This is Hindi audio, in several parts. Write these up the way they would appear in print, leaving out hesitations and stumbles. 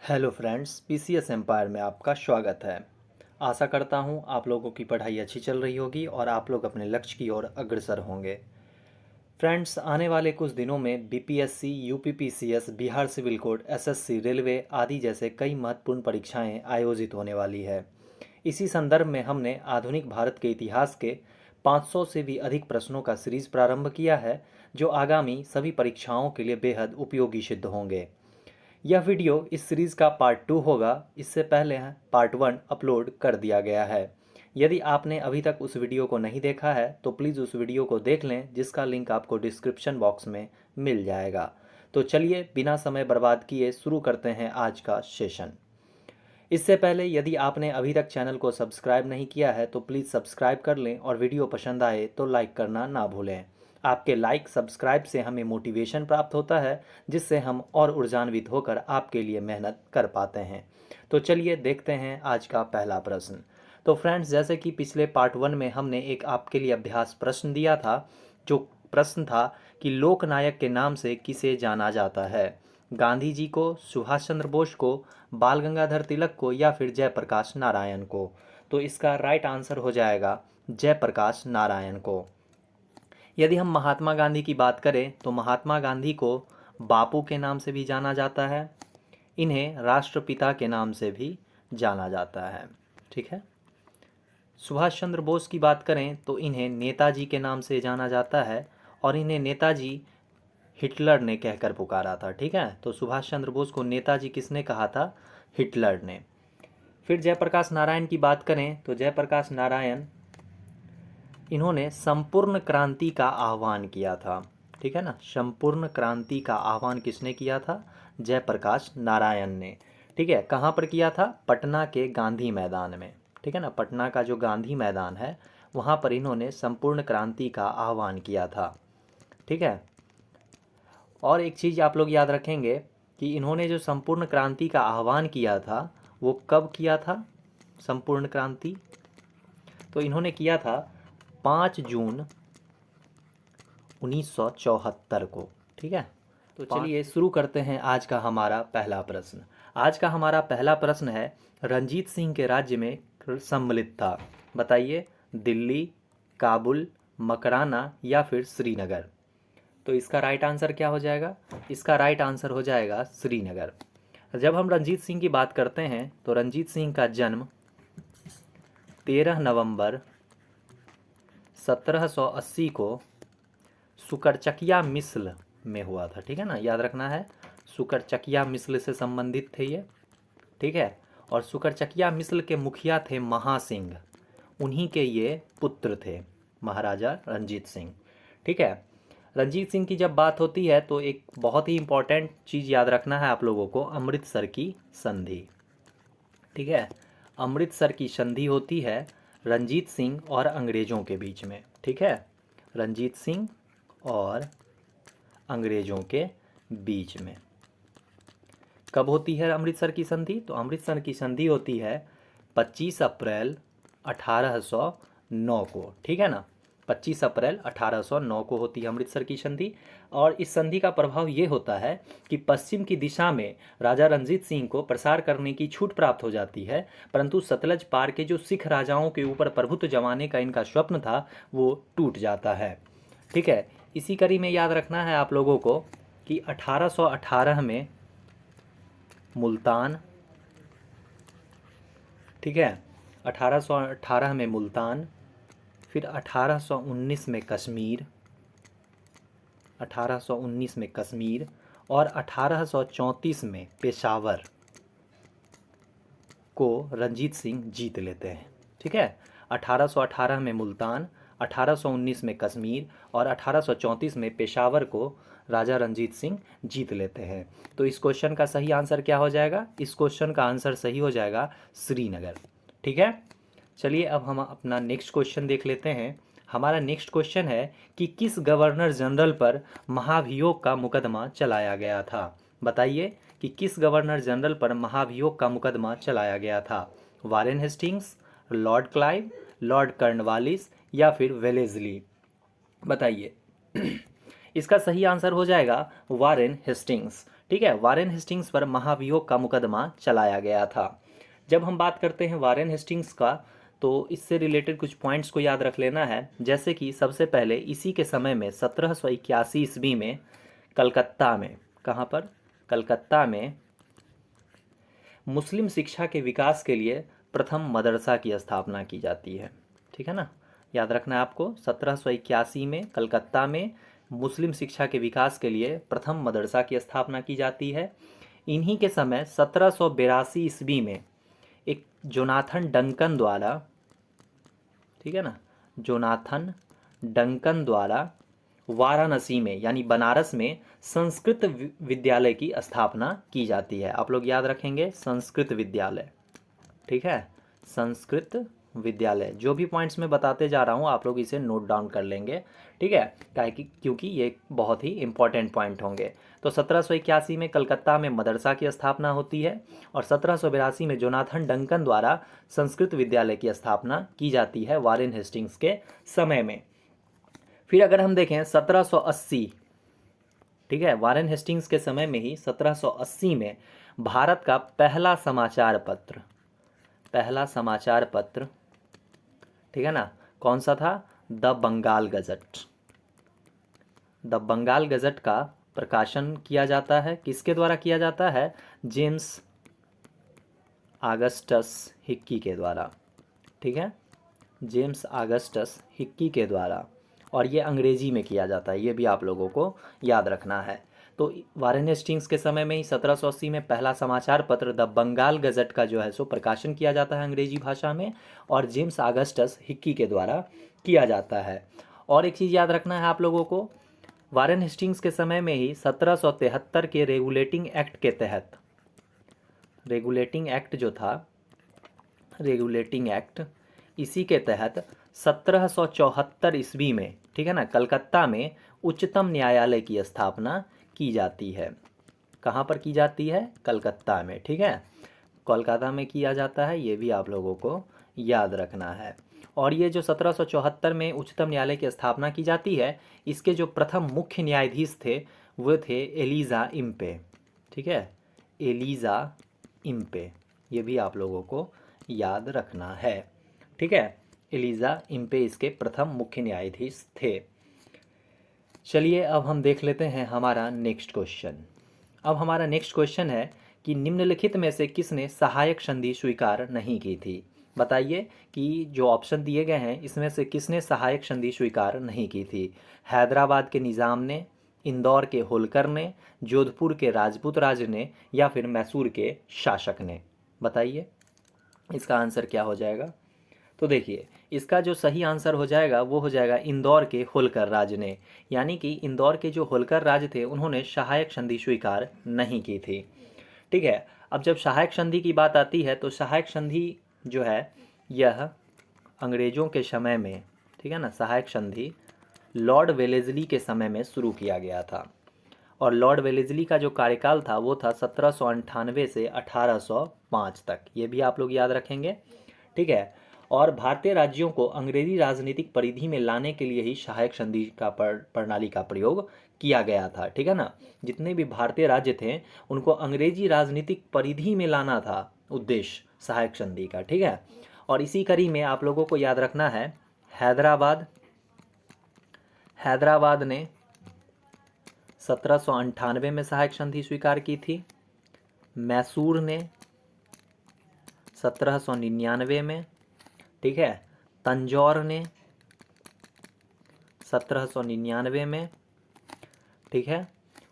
हेलो फ्रेंड्स, पीसीएस एम्पायर में आपका स्वागत है। आशा करता हूँ आप लोगों की पढ़ाई अच्छी चल रही होगी और आप लोग अपने लक्ष्य की ओर अग्रसर होंगे। फ्रेंड्स, आने वाले कुछ दिनों में BPSC, UPPCS, Bihar civil code, SSC, railway आदि जैसे कई महत्वपूर्ण परीक्षाएं आयोजित होने वाली है। इसी संदर्भ में हमने आधुनिक भारत के इतिहास के 500 से भी अधिक प्रश्नों का सीरीज प्रारंभ किया है, जो आगामी सभी परीक्षाओं के लिए बेहद उपयोगी सिद्ध होंगे। यह वीडियो इस सीरीज़ का पार्ट 2 होगा। इससे पहले पार्ट 1 अपलोड कर दिया गया है। यदि आपने अभी तक उस वीडियो को नहीं देखा है तो प्लीज़ उस वीडियो को देख लें, जिसका लिंक आपको डिस्क्रिप्शन बॉक्स में मिल जाएगा। तो चलिए बिना समय बर्बाद किए शुरू करते हैं आज का सेशन। इससे पहले यदि आपने अभी तक चैनल को सब्सक्राइब नहीं किया है तो प्लीज़ सब्सक्राइब कर लें और वीडियो पसंद आए तो लाइक करना ना भूलें। आपके लाइक सब्सक्राइब से हमें मोटिवेशन प्राप्त होता है, जिससे हम और ऊर्जान्वित होकर आपके लिए मेहनत कर पाते हैं। तो चलिए देखते हैं आज का पहला प्रश्न। तो फ्रेंड्स, जैसे कि पिछले पार्ट 1 में हमने एक आपके लिए अभ्यास प्रश्न दिया था, जो प्रश्न था कि लोकनायक के नाम से किसे जाना जाता है। गांधी जी को, सुभाष चंद्र बोस को, बाल गंगाधर तिलक को या फिर जयप्रकाश नारायण को। तो इसका राइट आंसर हो जाएगा जयप्रकाश नारायण को। यदि हम महात्मा गांधी की बात करें तो महात्मा गांधी को बापू के नाम से भी जाना जाता है। इन्हें राष्ट्रपिता के नाम से भी जाना जाता है। ठीक है। सुभाष चंद्र बोस की बात करें तो इन्हें नेताजी के नाम से जाना जाता है और इन्हें नेताजी हिटलर ने कहकर पुकारा था। ठीक है। तो सुभाष चंद्र बोस को नेताजी किसने कहा था? हिटलर ने। फिर जयप्रकाश नारायण की बात करें तो जयप्रकाश नारायण, इन्होंने संपूर्ण क्रांति का आह्वान किया था। ठीक है ना। संपूर्ण क्रांति का आह्वान किसने किया था? जयप्रकाश नारायण ने। ठीक है। कहाँ पर किया था? पटना के गांधी मैदान में। ठीक है ना। पटना का जो गांधी मैदान है वहाँ पर इन्होंने संपूर्ण क्रांति का आह्वान किया था। ठीक है। और एक चीज़ आप लोग याद रखेंगे कि इन्होंने जो संपूर्ण क्रांति का आह्वान किया था वो कब किया था? संपूर्ण क्रांति तो इन्होंने किया था 5 जून 1974 को। ठीक है। तो चलिए शुरू करते हैं आज का हमारा पहला प्रश्न। आज का हमारा पहला प्रश्न है, रंजीत सिंह के राज्य में सम्मिलित था। बताइए, दिल्ली, काबुल, मकराना या फिर श्रीनगर। तो इसका राइट आंसर क्या हो जाएगा? इसका राइट आंसर हो जाएगा श्रीनगर। जब हम रंजीत सिंह की बात करते हैं तो रंजीत सिंह का जन्म 13 नवंबर 1780 को सुकरचकिया मिस्र में हुआ था। ठीक है ना। याद रखना है, सुकरचकिया मिस्र से संबंधित थे ये। ठीक है। और सुकरचकिया मिस्र के मुखिया थे महासिंह, उन्हीं के ये पुत्र थे महाराजा रंजीत सिंह। ठीक है। रंजीत सिंह की जब बात होती है तो एक बहुत ही इंपॉर्टेंट चीज़ याद रखना है आप लोगों को, अमृतसर की संधि। ठीक है। अमृतसर की संधि होती है रंजीत सिंह और अंग्रेज़ों के बीच में। ठीक है। रंजीत सिंह और अंग्रेज़ों के बीच में कब होती है अमृतसर की संधि? तो अमृतसर की संधि होती है 25 अप्रैल 1809 को। ठीक है ना। 25 अप्रैल 1809 को होती है अमृतसर की संधि। और इस संधि का प्रभाव ये होता है कि पश्चिम की दिशा में राजा रंजीत सिंह को प्रसार करने की छूट प्राप्त हो जाती है, परंतु सतलज पार के जो सिख राजाओं के ऊपर प्रभुत्व जमाने का इनका स्वप्न था वो टूट जाता है। ठीक है। इसी कड़ी में याद रखना है आप लोगों को कि 1818 में मुल्तान, ठीक है, 1818 में मुल्तान, फिर 1819 में कश्मीर, 1819 में कश्मीर और 1834 में पेशावर को रंजीत सिंह जीत लेते हैं। ठीक है। 1818 में मुल्तान, 1819 में कश्मीर और 1834 में पेशावर को राजा रंजीत सिंह जीत लेते हैं। तो इस क्वेश्चन का सही आंसर क्या हो जाएगा? इस क्वेश्चन का आंसर सही हो जाएगा श्रीनगर। ठीक है। चलिए अब हम अपना नेक्स्ट क्वेश्चन देख लेते हैं। हमारा नेक्स्ट क्वेश्चन है कि किस गवर्नर जनरल पर महाभियोग का मुकदमा चलाया गया था। बताइए कि किस गवर्नर जनरल पर महाभियोग का मुकदमा चलाया गया था। Warren Hastings, Lord Clive, Lord Cornwallis या फिर वेलेस्ली। बताइए। इसका सही आंसर हो जाएगा वारेन हेस्टिंग्स। ठीक है, वारेन हेस्टिंग्स पर महाभियोग का मुकदमा चलाया गया था। जब हम बात करते हैं वारेन हेस्टिंग्स का, तो इससे रिलेटेड कुछ पॉइंट्स को याद रख लेना है। जैसे कि सबसे पहले इसी के समय में 1781 ईस्वी में कलकत्ता में, कहाँ पर, कलकत्ता में मुस्लिम शिक्षा के विकास के लिए प्रथम मदरसा की स्थापना की जाती है। ठीक है ना, याद रखना है आपको, 1781 में कलकत्ता में मुस्लिम शिक्षा के विकास के लिए प्रथम मदरसा की स्थापना की जाती है। इन्हीं के समय 1782 ईस्वी में एक जोनाथन डंकन द्वारा, ठीक है ना, जोनाथन डंकन द्वारा वाराणसी में यानी बनारस में संस्कृत विद्यालय की स्थापना की जाती है। आप लोग याद रखेंगे, संस्कृत विद्यालय। ठीक है, संस्कृत विद्यालय। जो भी पॉइंट्स मैं बताते जा रहा हूँ आप लोग इसे नोट डाउन कर लेंगे। ठीक है, काहे कि क्योंकि ये बहुत ही इंपॉर्टेंट पॉइंट होंगे। तो 1781 में कलकत्ता में मदरसा की स्थापना होती है और 1782 में जोनाथन डंकन द्वारा संस्कृत विद्यालय की स्थापना की जाती है वारेन हेस्टिंग्स के समय में। फिर अगर हम देखें 1780, ठीक है, वारेन हेस्टिंग्स के समय में ही 1780 में भारत का पहला समाचार पत्र, पहला समाचार पत्र, ठीक है ना, कौन सा था, the Bengal gazette. The Bengal gazette का प्रकाशन किया जाता है, किसके द्वारा किया जाता है, जेम्स आगस्टस हिक्की के द्वारा। ठीक है, जेम्स आगस्टस हिक्की के द्वारा, और ये अंग्रेजी में किया जाता है, ये भी आप लोगों को याद रखना है। तो वारेन हेस्टिंग्स के समय में ही 1780 में पहला समाचार पत्र द बंगाल गजट का जो है सो प्रकाशन किया जाता है अंग्रेजी भाषा में, और जेम्स आगस्टस हिक्की के द्वारा किया जाता है। और एक चीज़ याद रखना है आप लोगों को, वारेन हेस्टिंग्स के समय में ही 1773 के रेगुलेटिंग एक्ट के तहत, रेगुलेटिंग एक्ट जो था, रेगुलेटिंग एक्ट, इसी के तहत 1774 ईस्वी में, ठीक है ना, कलकत्ता में उच्चतम न्यायालय की स्थापना की जाती है। कहाँ पर की जाती है, कलकत्ता में। ठीक है, कोलकाता में किया जाता है, ये भी आप लोगों को याद रखना है। और ये जो 1774 में उच्चतम न्यायालय की स्थापना की जाती है, इसके जो प्रथम मुख्य न्यायाधीश थे वो थे एलिजा इम्पे। ठीक है, एलिजा इम्पे, ये भी आप लोगों को याद रखना है। ठीक है, एलिजा इम्पे इसके प्रथम मुख्य न्यायाधीश थे। चलिए अब हम देख लेते हैं हमारा नेक्स्ट क्वेश्चन। अब हमारा नेक्स्ट क्वेश्चन है कि निम्नलिखित में से किसने सहायक संधि स्वीकार नहीं की थी। बताइए कि जो ऑप्शन दिए गए हैं इसमें से किसने सहायक संधि स्वीकार नहीं की थी। हैदराबाद के निज़ाम ने, इंदौर के होलकर ने, जोधपुर के राजपूत राज ने, या फिर मैसूर के शासक ने। बताइए इसका आंसर क्या हो जाएगा। तो देखिए इसका जो सही आंसर हो जाएगा वो हो जाएगा इंदौर के होलकर राज ने, यानी कि इंदौर के जो होलकर राज थे उन्होंने सहायक संधि स्वीकार नहीं की थी। ठीक है, अब जब सहायक संधि की बात आती है तो सहायक संधि जो है यह अंग्रेज़ों के समय में, ठीक है ना, सहायक संधि लॉर्ड वेलेस्ली के समय में शुरू किया गया था। और लॉर्ड वेलेस्ली का जो कार्यकाल था वो था 1798 से 1805 तक, ये भी आप लोग याद रखेंगे। ठीक है, और भारतीय राज्यों को अंग्रेजी राजनीतिक परिधि में लाने के लिए ही सहायक संधि का प्रणाली का प्रयोग किया गया था। ठीक है ना, जितने भी भारतीय राज्य थे उनको अंग्रेजी राजनीतिक परिधि में लाना था उद्देश्य सहायक संधि का। ठीक है, और इसी कड़ी में आप लोगों को याद रखना है हैदराबाद, हैदराबाद ने 1798 में सहायक संधि स्वीकार की थी। मैसूर ने 1799 में। ठीक है, तंजौर ने 1799 में। ठीक है,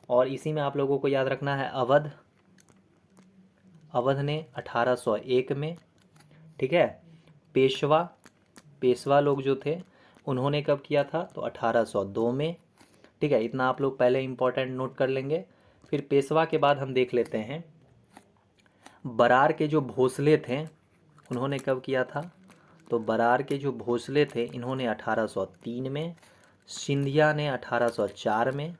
और इसी में आप लोगों को याद रखना है अवध, अवध ने 1801 में। ठीक है, पेशवा, पेशवा लोग जो थे उन्होंने कब किया था तो 1802 में। ठीक है, इतना आप लोग पहले इंपॉर्टेंट नोट कर लेंगे। फिर पेशवा के बाद हम देख लेते हैं बरार के जो भोसले थे उन्होंने कब किया था, तो बरार के जो भोसले थे इन्होंने 1803 में। सिंधिया ने 1804 में,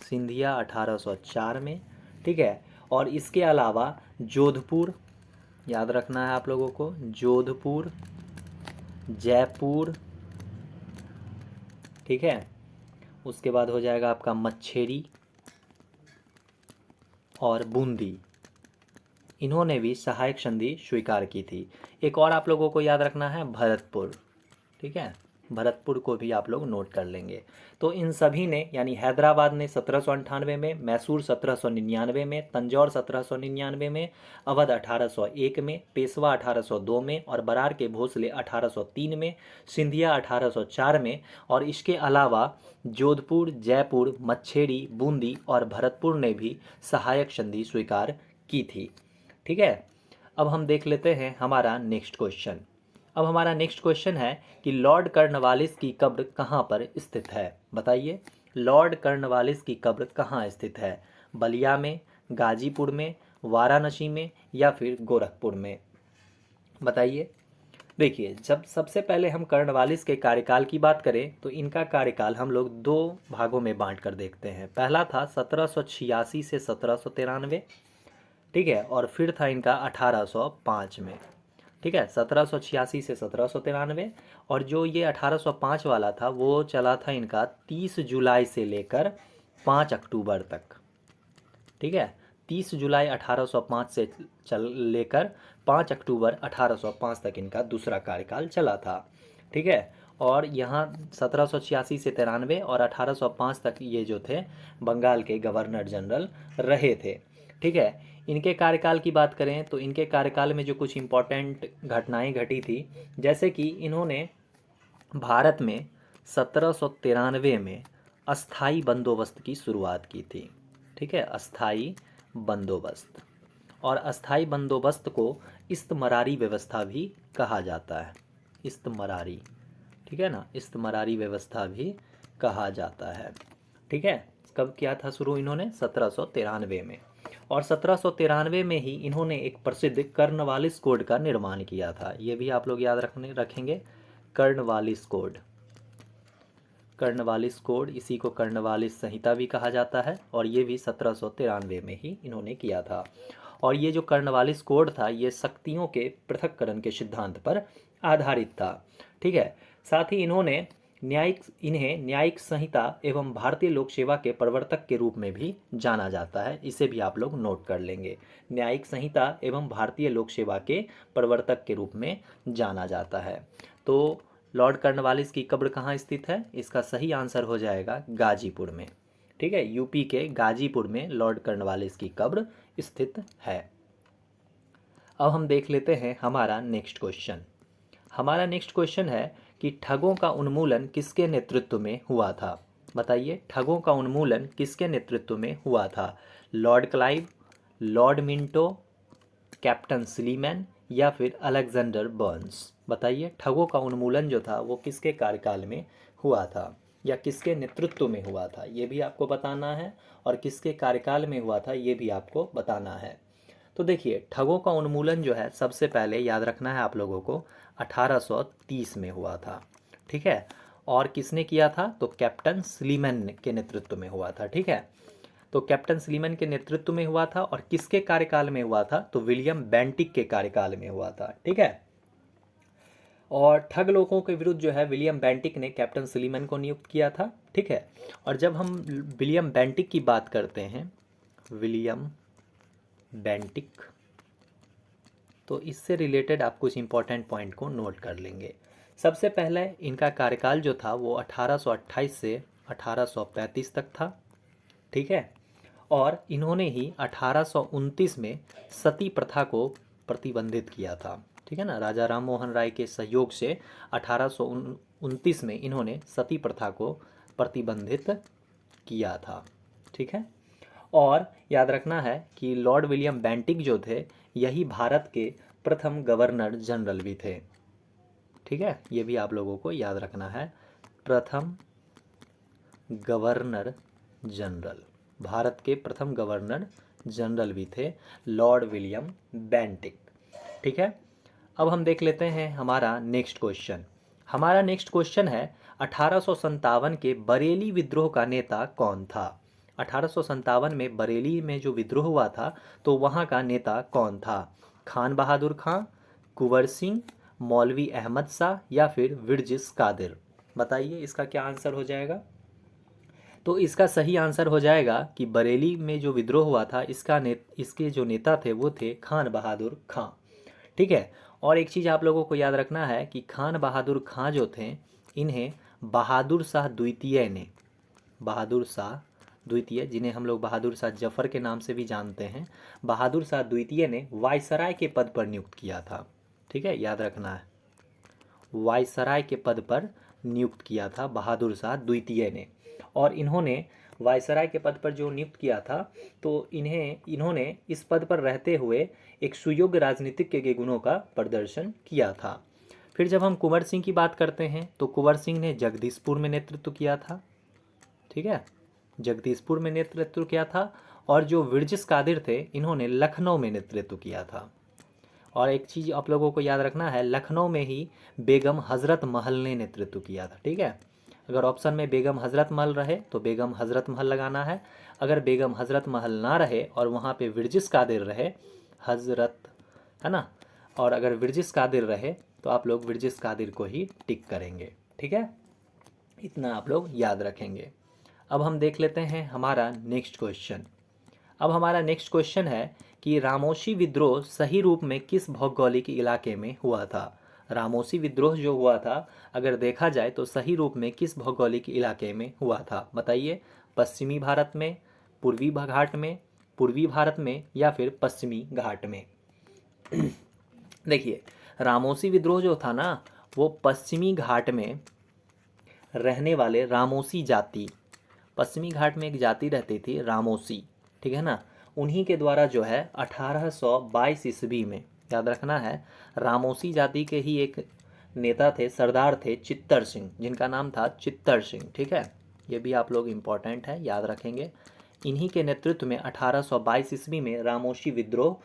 सिंधिया 1804 में। ठीक है, और इसके अलावा जोधपुर, याद रखना है आप लोगों को, जोधपुर, जयपुर। ठीक है, उसके बाद हो जाएगा आपका मच्छेरी, और बूंदी, इन्होंने भी सहायक संधि स्वीकार की थी। एक और आप लोगों को याद रखना है भरतपुर, ठीक है, भरतपुर को भी आप लोग नोट कर लेंगे। तो इन सभी ने, यानी हैदराबाद ने 1798 में, मैसूर 1799 में, तंजौर 1799 में, अवध 1801 में, पेशवा 1802 में और बरार के भोसले 1803 में, सिंधिया 1804 में और इसके अलावा जोधपुर, जयपुर, मच्छेड़ी, बूंदी और भरतपुर ने भी सहायक संधि स्वीकार की थी। ठीक है, अब हम देख लेते हैं हमारा नेक्स्ट क्वेश्चन। अब हमारा नेक्स्ट क्वेश्चन है कि लॉर्ड कर्नवालिस की कब्र कहाँ पर स्थित है? बताइए, लॉर्ड कर्नवालिस की कब्र कहाँ स्थित है? बलिया में, गाजीपुर में, वाराणसी में या फिर गोरखपुर में? बताइए। देखिए, जब सबसे पहले हम कर्नवालिस के कार्यकाल की बात करें तो इनका कार्यकाल हम लोग दो भागों में बांट कर देखते हैं। पहला था 1786 से 1793, ठीक है, और फिर था इनका 1805 में, ठीक है, 1786 से 1793। और जो ये 1805 वाला था वो चला था इनका 30 जुलाई से लेकर 5 अक्टूबर तक, ठीक है, 30 जुलाई 1805 से चल लेकर 5 अक्टूबर 1805 तक इनका दूसरा कार्यकाल चला था, ठीक है। और यहाँ 1786 से 93 और 1805 तक ये जो थे बंगाल के गवर्नर जनरल रहे थे, ठीक है। इनके कार्यकाल की बात करें तो इनके कार्यकाल में जो कुछ इम्पोर्टेंट घटनाएं घटी थी, जैसे कि इन्होंने भारत में 1793 में अस्थाई बंदोबस्त की शुरुआत की थी, ठीक है, अस्थाई बंदोबस्त। और अस्थाई बंदोबस्त को इस्तमरारी व्यवस्था भी कहा जाता है, इस्तमरारी, ठीक है ना, इस्तमरारी व्यवस्था भी कहा जाता है, ठीक है। कब किया था शुरू इन्होंने? 1793 में। और 1793 में ही इन्होंने एक प्रसिद्ध कर्नवालिस कोड का निर्माण किया था। ये भी आप लोग याद रखेंगे, कर्नवालिस कोड, कर्नवालिस कोड, इसी को कर्नवालिस संहिता भी कहा जाता है। और ये भी 1793 में ही इन्होंने किया था। और ये जो कर्नवालिस कोड था ये शक्तियों के पृथक्करण के सिद्धांत पर आधारित था, ठीक है। साथ ही इन्हें न्यायिक संहिता एवं भारतीय लोक सेवा के प्रवर्तक के रूप में भी जाना जाता है। इसे भी आप लोग नोट कर लेंगे, न्यायिक संहिता एवं भारतीय लोक सेवा के प्रवर्तक के रूप में जाना जाता है। तो लॉर्ड कर्नवालिस की कब्र कहाँ स्थित है? इसका सही आंसर हो जाएगा गाजीपुर में, ठीक है, यूपी के गाजीपुर में लॉर्ड कर्नवालिस की कब्र स्थित है। अब हम देख लेते हैं हमारा नेक्स्ट क्वेश्चन। हमारा नेक्स्ट क्वेश्चन है कि ठगों का उन्मूलन किसके नेतृत्व में हुआ था? बताइए, ठगों का उन्मूलन किसके नेतृत्व में हुआ था? Lord Clive, Lord Minto, captain Sleeman या फिर अलेक्जेंडर बर्न्स? बताइए, ठगों का उन्मूलन जो था वो किसके कार्यकाल में हुआ था या किसके नेतृत्व में हुआ था, ये भी आपको बताना है। और किसके कार्यकाल में हुआ था ये भी आपको बताना है। तो देखिए, ठगों का उन्मूलन जो है सबसे पहले याद रखना है आप लोगों को 1830 में हुआ था, ठीक है। और किसने किया था? तो कैप्टन स्लीमैन के नेतृत्व में हुआ था, ठीक है। तो कैप्टन स्लीमैन के नेतृत्व में हुआ था। और किसके कार्यकाल में हुआ था? तो विलियम बेंटिक के कार्यकाल में हुआ था, ठीक है। और ठग लोगों के विरुद्ध जो है विलियम बेंटिक ने कैप्टन स्लीमैन को नियुक्त किया था, ठीक है। और जब हम विलियम बेंटिक की बात करते हैं, विलियम बेंटिक, तो इससे रिलेटेड आप कुछ इंपॉर्टेंट पॉइंट को नोट कर लेंगे। सबसे पहले इनका कार्यकाल जो था वो 1828 से 1835 तक था, ठीक है। और इन्होंने ही 1829 में सती प्रथा को प्रतिबंधित किया था, ठीक है ना, राजा राम मोहन राय के सहयोग से 1829 में इन्होंने सती प्रथा को प्रतिबंधित किया था, ठीक है। और याद रखना है कि लॉर्ड विलियम बेंटिक जो थे यही भारत के प्रथम गवर्नर जनरल भी थे, ठीक है, ये भी आप लोगों को याद रखना है, प्रथम गवर्नर जनरल, भारत के प्रथम गवर्नर जनरल भी थे लॉर्ड विलियम बेंटिक, ठीक है। अब हम देख लेते हैं हमारा नेक्स्ट क्वेश्चन। हमारा नेक्स्ट क्वेश्चन है 1857 के बरेली विद्रोह का नेता कौन था? 1857 में बरेली में जो विद्रोह हुआ था तो वहाँ का नेता कौन था? खान बहादुर खां, कुंवर सिंह, मौलवी अहमद शाह या फिर विरजिस कादिर? बताइए, इसका क्या आंसर हो जाएगा? तो इसका सही आंसर हो जाएगा कि बरेली में जो विद्रोह हुआ था इसके जो नेता थे वो थे खान बहादुर खां। ठीक है। और एक चीज़ आप लोगों को याद रखना है कि खान बहादुर खां जो थे, इन्हें बहादुर शाह द्वितीय ने, बहादुर शाह द्वितीय, जिन्हें हम लोग बहादुर शाह जफर के नाम से भी जानते हैं, बहादुर शाह द्वितीय ने वायसराय के पद पर नियुक्त किया था। ठीक है, याद रखना है, वायसराय के पद पर नियुक्त किया था बहादुर शाह द्वितीय ने। और इन्होंने वायसराय के पद पर जो नियुक्त किया था, तो इन्होंने इस पद पर रहते हुए एक सुयोग्य राजनीतिज्ञ के गुणों का प्रदर्शन किया था। फिर जब हम कुंवर सिंह की बात करते हैं तो कुंवर सिंह ने जगदीशपुर में नेतृत्व किया था। ठीक है, जगदीशपुर में नेतृत्व किया था। और जो विरजिस कादिर थे, इन्होंने लखनऊ में नेतृत्व किया था। और एक चीज़ आप लोगों को याद रखना है, लखनऊ में ही बेगम हज़रत महल ने नेतृत्व किया था। ठीक है, अगर ऑप्शन में बेगम हज़रत महल रहे तो बेगम हज़रत महल लगाना है। अगर बेगम हज़रत महल ना रहे और वहाँ पे विरजिस कादिर रहे, हज़रत, है ना, और अगर विरजिस कादिर रहे तो आप लोग विरजिस कादिर को ही टिक करेंगे। ठीक है, इतना आप लोग याद रखेंगे। अब हम देख लेते हैं हमारा नेक्स्ट क्वेश्चन। अब हमारा नेक्स्ट क्वेश्चन है कि रामोशी विद्रोह सही रूप में किस भौगोलिक इलाके में हुआ था। रामोशी विद्रोह जो हुआ था, अगर देखा जाए तो सही रूप में किस भौगोलिक इलाके में हुआ था, बताइए। पश्चिमी भारत में, पूर्वी घाट में, पूर्वी भारत में, या फिर पश्चिमी घाट में। देखिए, रामोशी विद्रोह जो था ना, वो पश्चिमी घाट में रहने वाले रामोसी जाति, पश्चिमी घाट में एक जाति रहती थी रामोसी, ठीक है ना, उन्हीं के द्वारा जो है 1822 ईस्वी में, याद रखना है, रामोसी जाति के ही एक नेता थे, सरदार थे चित्तर सिंह, जिनका नाम था चित्तर सिंह। ठीक है, ये भी आप लोग इम्पोर्टेंट है, याद रखेंगे। इन्हीं के नेतृत्व में 1822 ईस्वी में रामोशी विद्रोह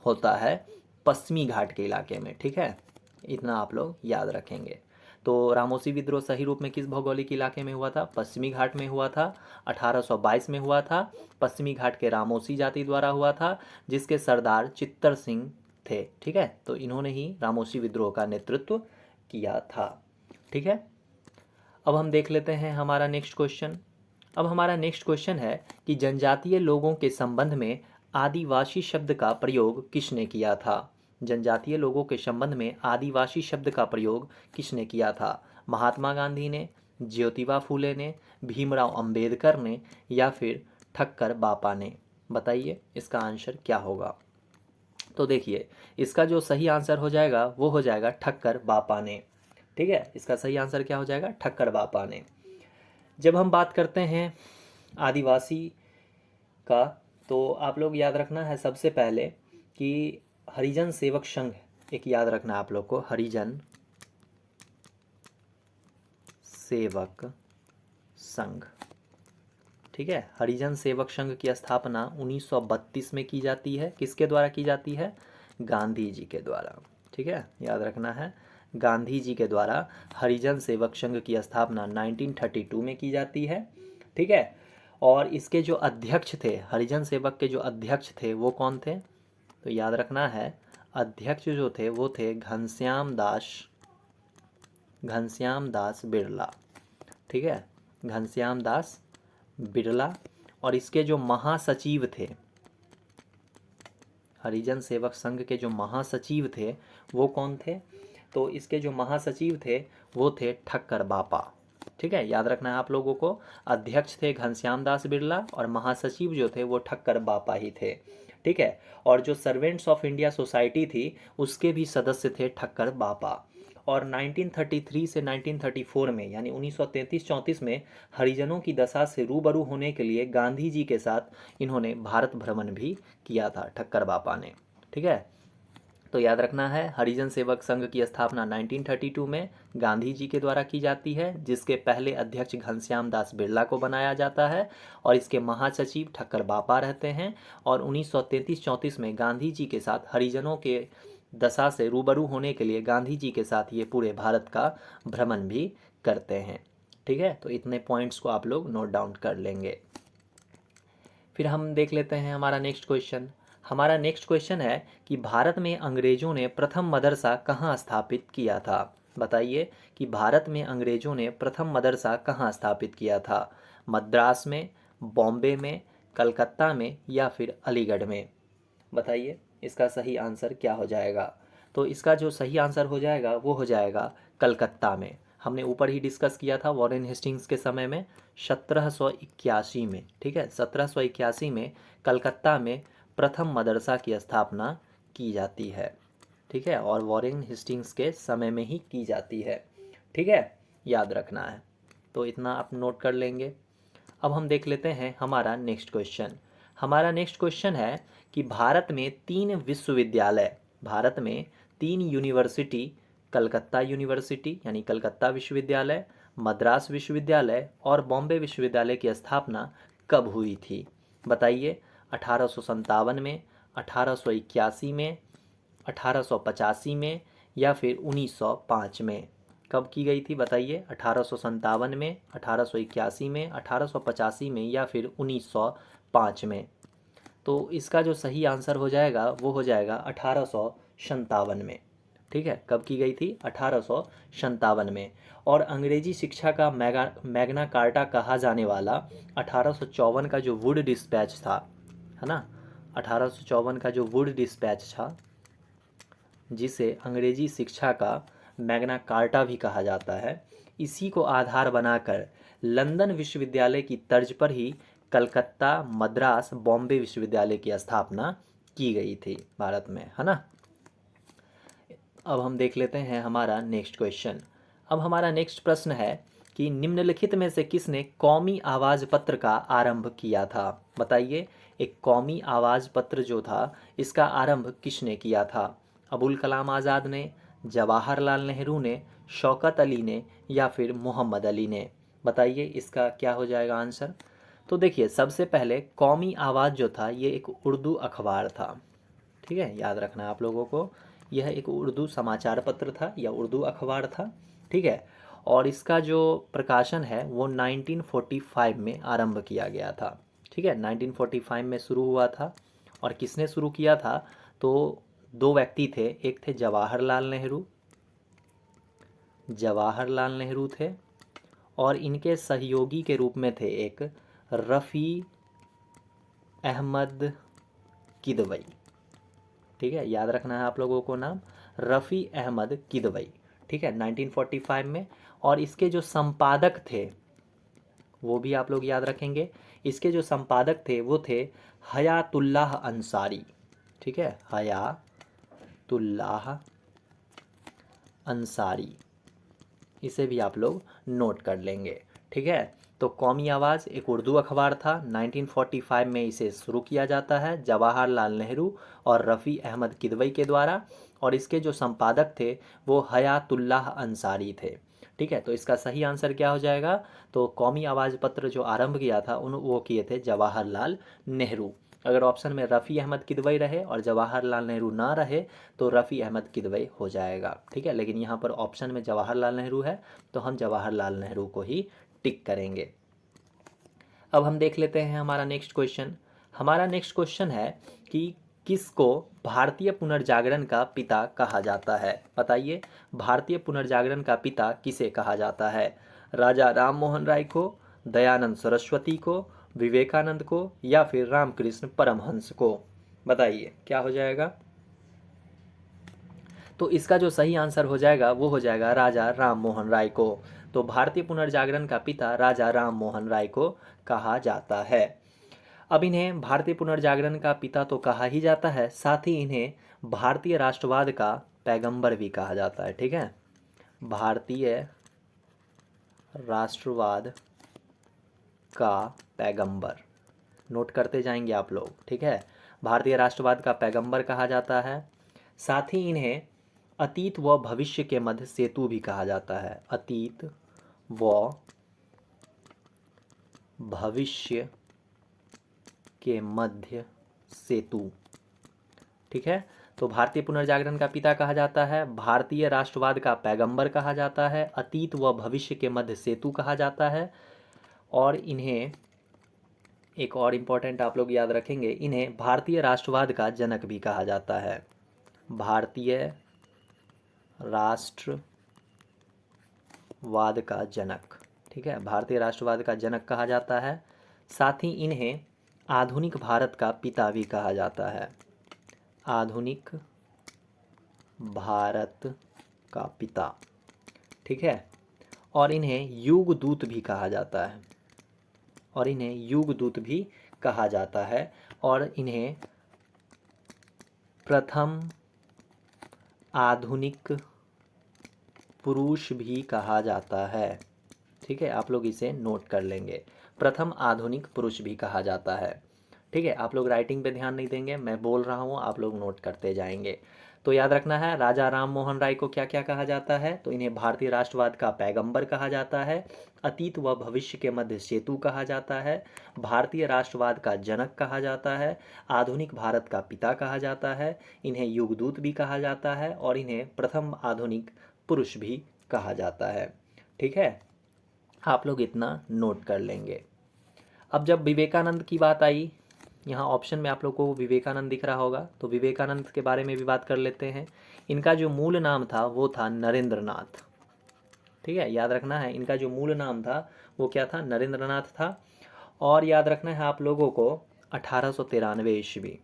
होता है पश्चिमी घाट के इलाके में। ठीक है, इतना आप लोग याद रखेंगे। तो रामोसी विद्रोह सही रूप में किस भौगोलिक इलाके में हुआ था, पश्चिमी घाट में हुआ था, 1822 में हुआ था, पश्चिमी घाट के रामोसी जाति द्वारा हुआ था, जिसके सरदार चित्तर सिंह थे। ठीक है, तो इन्होंने ही रामोसी विद्रोह का नेतृत्व किया था। ठीक है, अब हम देख लेते हैं हमारा नेक्स्ट क्वेश्चन। अब हमारा नेक्स्ट क्वेश्चन है कि जनजातीय लोगों के संबंध में आदिवासी शब्द का प्रयोग किसने किया था। जनजातीय लोगों के संबंध में आदिवासी शब्द का प्रयोग किसने किया था, महात्मा गांधी ने, ज्योतिबा फूले ने, भीमराव अंबेडकर ने, या फिर ठक्कर बापा ने, बताइए इसका आंसर क्या होगा। तो देखिए, इसका जो सही आंसर हो जाएगा वो हो जाएगा ठक्कर बापा ने। ठीक है, इसका सही आंसर क्या हो जाएगा, ठक्कर बापा ने। जब हम बात करते हैं आदिवासी का, तो आप लोग याद रखना है सबसे पहले कि हरिजन सेवक संघ, एक याद रखना है आप लोग को, हरिजन सेवक संघ। ठीक है, हरिजन सेवक संघ की स्थापना 1932 में की जाती है। किसके द्वारा की जाती है, गांधी जी के द्वारा। ठीक है, याद रखना है, गांधी जी के द्वारा हरिजन सेवक संघ की स्थापना 1932 में की जाती है। ठीक है, और इसके जो अध्यक्ष थे, हरिजन सेवक के जो अध्यक्ष थे वो कौन थे, तो याद रखना है, अध्यक्ष जो थे वो थे घनश्याम दास बिरला। ठीक है, घनश्याम दास बिरला। और इसके जो महासचिव थे, हरिजन सेवक संघ के जो महासचिव थे वो कौन थे, तो इसके जो महासचिव थे वो थे ठक्कर बापा। ठीक है, याद रखना है आप लोगों को, अध्यक्ष थे घनश्याम दास बिरला और महासचिव जो थे वो ठक्कर बापा ही थे। ठीक है, और जो सर्वेंट्स ऑफ इंडिया सोसाइटी थी उसके भी सदस्य थे ठक्कर बापा। और 1933 से 1934 में, यानी 1933-34 में हरिजनों की दशा से रूबरू होने के लिए गांधी जी के साथ इन्होंने भारत भ्रमण भी किया था ठक्कर बापा ने। ठीक है, तो याद रखना है, हरिजन सेवक संघ की स्थापना 1932 में गांधी जी के द्वारा की जाती है, जिसके पहले अध्यक्ष घनश्याम दास बिरला को बनाया जाता है और इसके महासचिव ठक्कर बापा रहते हैं। और 1933-34 में गांधी जी के साथ हरिजनों के दशा से रूबरू होने के लिए गांधी जी के साथ ये पूरे भारत का भ्रमण भी करते हैं। ठीक है, तो इतने पॉइंट्स को आप लोग नोट डाउन कर लेंगे। फिर हम देख लेते हैं हमारा नेक्स्ट क्वेश्चन। हमारा नेक्स्ट क्वेश्चन है कि भारत में अंग्रेजों ने प्रथम मदरसा कहाँ स्थापित किया था, बताइए कि भारत में अंग्रेजों ने प्रथम मदरसा कहाँ स्थापित किया था। मद्रास में, बॉम्बे में, कलकत्ता में या फिर अलीगढ़ में? बताइए इसका सही आंसर क्या हो जाएगा। तो इसका जो सही आंसर हो जाएगा वो हो जाएगा कलकत्ता में। हमने ऊपर ही डिस्कस किया था वॉरेन हेस्टिंग्स के समय में 1781 में, ठीक है, 1781 में कलकत्ता में प्रथम मदरसा की स्थापना की जाती है, ठीक है, और वॉरेन हेस्टिंग्स के समय में ही की जाती है, ठीक है, याद रखना है। तो इतना आप नोट कर लेंगे। अब हम देख लेते हैं हमारा नेक्स्ट क्वेश्चन। हमारा नेक्स्ट क्वेश्चन है कि भारत में तीन यूनिवर्सिटी, कलकत्ता यूनिवर्सिटी यानी कलकत्ता विश्वविद्यालय, मद्रास विश्वविद्यालय और बॉम्बे विश्वविद्यालय की स्थापना कब हुई थी? बताइए, 1857 में, 1881 में, 1885 में या फिर 1905 में? कब की गई थी बताइए, 1857 में, 1881 में, 1885 में या फिर 1905 में? तो इसका जो सही आंसर हो जाएगा वो हो जाएगा 1857 में, ठीक है। कब की गई थी? 1857 में। और अंग्रेजी शिक्षा का मैग्ना कार्टा कहा जाने वाला 1854 का जो वुड डिस्पैच था, है ना, 1854 का जो वुड डिस्पैच था, जिसे अंग्रेजी शिक्षा का मैग्ना कार्टा भी कहा जाता है, इसी को आधार बनाकर लंदन विश्वविद्यालय की तर्ज पर ही कलकत्ता, मद्रास, बॉम्बे विश्वविद्यालय की स्थापना की गई थी भारत में, है ना। अब हम देख लेते हैं हमारा नेक्स्ट क्वेश्चन। अब हमारा नेक्स्ट प्रश्न है कि निम्नलिखित में से किसने कौमी आवाज़ पत्र का आरंभ किया था? बताइए, एक कौमी आवाज़ पत्र जो था इसका आरंभ किसने किया था? अबुल कलाम आज़ाद ने, जवाहरलाल नेहरू ने, शौकत अली ने या फिर मोहम्मद अली ने? बताइए इसका क्या हो जाएगा आंसर। तो देखिए, सबसे पहले कौमी आवाज़ जो था ये एक उर्दू अखबार था, ठीक है, याद रखना है आप लोगों को, यह एक उर्दू समाचार पत्र था या उर्दू अखबार था, ठीक है। और इसका जो प्रकाशन है वो 1945 में आरंभ किया गया था, ठीक है, 1945 में शुरू हुआ था। और किसने शुरू किया था? तो दो व्यक्ति थे, एक थे जवाहरलाल नेहरू थे और इनके सहयोगी के रूप में थे एक रफ़ी अहमद किदवई, ठीक है, याद रखना है आप लोगों को नाम, रफ़ी अहमद किदवई, ठीक है, 1945 में। और इसके जो संपादक थे वो भी आप लोग याद रखेंगे, इसके जो संपादक थे वो थे हयातुल्लाह अंसारी, ठीक है, हयातुल्लाह अंसारी, इसे भी आप लोग नोट कर लेंगे, ठीक है। तो कौमी आवाज़ एक उर्दू अखबार था, 1945 में इसे शुरू किया जाता है जवाहरलाल नेहरू और रफ़ी अहमद किदवई के द्वारा, और इसके जो संपादक थे वो हयातुल्लाह अंसारी थे, ठीक है। तो इसका सही आंसर क्या हो जाएगा? तो कौमी आवाज़ पत्र जो आरंभ किया था वो किए थे जवाहरलाल नेहरू। अगर ऑप्शन में रफ़ी अहमद किदवई रहे और जवाहरलाल नेहरू ना रहे तो रफ़ी अहमद किदवई हो जाएगा, ठीक है, लेकिन यहाँ पर ऑप्शन में जवाहरलाल नेहरू है तो हम जवाहरलाल नेहरू को ही टिक करेंगे। अब हम देख लेते हैं हमारा नेक्स्ट क्वेश्चन। हमारा नेक्स्ट क्वेश्चन है कि किसको भारतीय पुनर्जागरण का पिता कहा जाता है? बताइए, भारतीय पुनर्जागरण का पिता किसे कहा जाता है? राजा राम मोहन राय को, दयानंद सरस्वती को, विवेकानंद को या फिर रामकृष्ण परमहंस को? बताइए क्या हो जाएगा। तो इसका जो सही आंसर हो जाएगा वो हो जाएगा राजा राम मोहन राय को। तो भारतीय पुनर्जागरण का पिता राजा राम मोहन राय को कहा जाता है। अब इन्हें भारतीय पुनर्जागरण का पिता तो कहा ही जाता है, साथ ही इन्हें भारतीय राष्ट्रवाद का पैगंबर भी कहा जाता है, ठीक है, भारतीय राष्ट्रवाद का पैगंबर, नोट करते जाएंगे आप लोग, ठीक है, भारतीय राष्ट्रवाद का पैगंबर कहा जाता है। साथ ही इन्हें अतीत व भविष्य के मध्य सेतु भी कहा जाता है, अतीत व भविष्य के मध्य सेतु, ठीक है। तो भारतीय पुनर्जागरण का पिता कहा जाता है, भारतीय राष्ट्रवाद का पैगंबर कहा जाता है, अतीत व भविष्य के मध्य सेतु कहा जाता है, और इन्हें एक और इम्पोर्टेंट आप लोग याद रखेंगे, इन्हें भारतीय राष्ट्रवाद का जनक भी कहा जाता है, भारतीय राष्ट्रवाद का जनक, ठीक है, भारतीय राष्ट्रवाद का जनक कहा जाता है। साथ ही इन्हें आधुनिक भारत का पिता भी कहा जाता है, आधुनिक भारत का पिता। ठीक है, और इन्हें युगदूत भी कहा जाता है, और इन्हें युगदूत भी कहा जाता है, और इन्हें प्रथम आधुनिक पुरुष भी कहा जाता है। ठीक है, आप लोग इसे नोट कर लेंगे, प्रथम आधुनिक पुरुष भी कहा जाता है। ठीक है, आप लोग राइटिंग पे ध्यान नहीं देंगे, मैं बोल रहा हूँ, आप लोग नोट करते जाएंगे। तो याद रखना है, राजा राम मोहन राय को क्या क्या कहा जाता है, तो इन्हें भारतीय राष्ट्रवाद का पैगंबर कहा जाता है, अतीत व भविष्य के मध्य सेतु कहा जाता है, भारतीय राष्ट्रवाद का जनक कहा जाता है, आधुनिक भारत का पिता कहा जाता है, इन्हें युगदूत भी कहा जाता है, और इन्हें प्रथम आधुनिक पुरुष भी कहा जाता है। ठीक है, आप लोग इतना नोट कर लेंगे। अब जब विवेकानंद की बात आई, यहाँ ऑप्शन में आप लोग को विवेकानंद दिख रहा होगा, तो विवेकानंद के बारे में भी बात कर लेते हैं। इनका जो मूल नाम था वो था नरेंद्रनाथ। ठीक है, याद रखना है, इनका जो मूल नाम था वो क्या था, नरेंद्रनाथ था। और याद रखना है आप लोगों को 1893 ईस्वी,